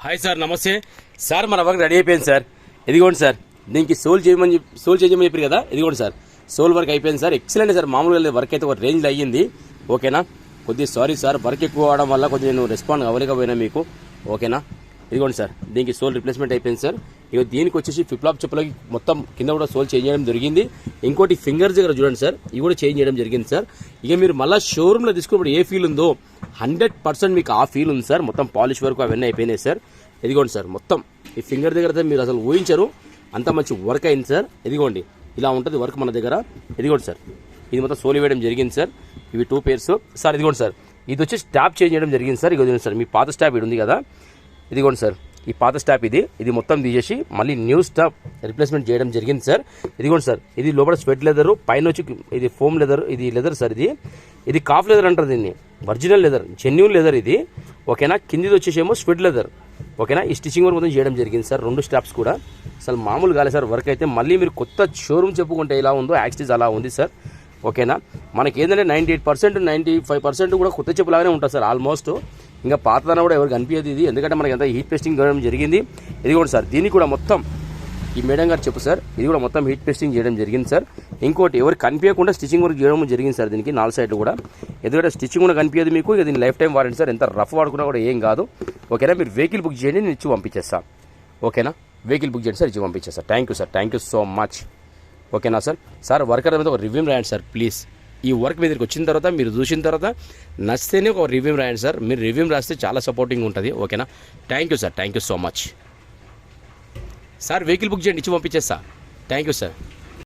Hi sir, నమస్తే sir. మన work ready అయిపోయింది సార్. ఇదిగోండి సార్, దీనికి సోల్ చేయమని చెప్పారు కదా. ఇదిగోండి సార్, సోల్ వర్క్ అయిపోయింది సార్. Excellent sir. మామూలుగా వర్క్ అయితే ఒక రేంజ్లో అయ్యింది. ఓకేనా, కొద్దిగా సారీ సార్, వర్క్ ఎక్కువ అవడం వల్ల కొద్దిగా నేను రెస్పాండ్ అవ్వలేకపోయినా మీకు. ఓకేనా, ఇదిగోండి సార్, దీనికి సోల్ రిప్లేస్మెంట్ అయిపోయింది సార్. ఇక దీనికి వచ్చేసి ఫ్లిప్లాప్ చెప్పులకి మొత్తం కింద కూడా సోల్ చేంజ్ చేయడం జరిగింది. ఇంకోటి ఫింగర్స్ దగ్గర చూడండి సార్, ఇవి కూడా చేంజ్ చేయడం జరిగింది సార్. ఇక మీరు మళ్ళీ షోరూమ్లో తీసుకున్నప్పుడు ఏ ఫీల్ ఉందో 100% మీకు ఆ ఫీల్ ఉంది సార్. మొత్తం పాలిష్ వరకు అవన్నీ అయిపోయినాయి సార్. ఇదిగోండి సార్, మొత్తం ఈ ఫింగర్ దగ్గర మీరు అసలు ఊహించరు అంత మంచి వర్క్ అయింది సార్. ఇదిగోండి, ఇలా ఉంటుంది వర్క్ మన దగ్గర. ఇదిగోండి సార్, ఇది మొత్తం సోల్ వేయడం జరిగింది సార్. ఇవి 2 పేర్స్ సార్. ఇదిగోండి సార్, ఇది వచ్చి స్టాప్ చేంజ్ చేయడం జరిగింది సార్. ఇదిగోండి సార్, మీ పాత స్టాప్ ఇది ఉంది కదా. ఇదిగోండి సార్, ఈ పాత స్టాప్ ఇది మొత్తం తీసేసి మళ్ళీ న్యూ స్టాప్ రిప్లేస్మెంట్ చేయడం జరిగింది సార్. ఇదిగోండి సార్, ఇది లోపల స్వెట్ లెదర్, పైన వచ్చి ఇది ఫోమ్ లెదర్, ఇది లెదర్ సార్. ఇది కాఫ్ లెదర్ అంటారు దీన్ని, ఒరిజినల్ లెదర్, జెన్యూన్ లెదర్ ఇది. ఓకేనా, కిందిది వచ్చేసేమో స్వెట్ లెదర్. ఓకేనా, ఈ స్టిచ్చింగ్ వర్క్ మొత్తం చేయడం జరిగింది సార్. 2 స్టాప్స్ కూడా అసలు మామూలు కాలేదు సార్ వర్క్ అయితే. మళ్ళీ మీరు కొత్త షోరూమ్ చెప్పుకుంటే ఎలా ఉందో యాక్సిటీస్ అలా ఉంది సార్. ఓకేనా, మనకి ఏంటంటే 98% 95% కూడా కొత్త చెప్పులాగానే ఉంటుంది సార్ ఆల్మోస్ట్. ఇంకా పాతదన కూడా ఎవరికి అనిపించదు ఇది, ఎందుకంటే మనకి ఎంత హీట్ పేస్టింగ్ చేయడం జరిగింది. ఇదిగోండి సార్, దీనికి కూడా మొత్తం ఈ మేడం గారు చెప్పు సార్, ఇది కూడా మొత్తం హీట్ పేస్టింగ్ చేయడం జరిగింది సార్. ఇంకోటి ఎవరికి కనిపించకుండా స్టిచ్చింగ్ వర్క్ చేయడం జరిగింది సార్ దీనికి 4 సైడ్లు కూడా. ఎందుకంటే స్టిచ్చింగ్ కూడా కనిపించదు మీకు. ఇక దీని లైఫ్ టైం వారంటీ సార్, ఎంత రఫ్ వాడుకున్నా కూడా ఏం కాదు. ఓకేనా, మీరు వెహికల్ బుక్ చేయండి, నేను ఇచ్చి పంపించేస్తాను. ఓకేనా, వెహికల్ బుక్ చేయండి సార్, ఇచ్చి పంపించేస్తాను. Thank you sir, thank you so much. ఓకేనా సార్. సార్ వర్కర్ మీద ఒక రివ్యూ రాయండి సార్ ప్లీజ్. ఈ వర్క్ మీ దగ్గరికి వచ్చిన తర్వాత మీరు చూసిన తర్వాత నచ్చితేనే ఒక రివ్యూ రాయండి సార్. మీరు రివ్యూ రాస్తే చాలా సపోర్టింగ్ ఉంటుంది. ఓకేనా, thank you sir, thank you so much. Sir vehicle book చేయండి, ఇచ్చి పంపించేస్తా. Thank you sir.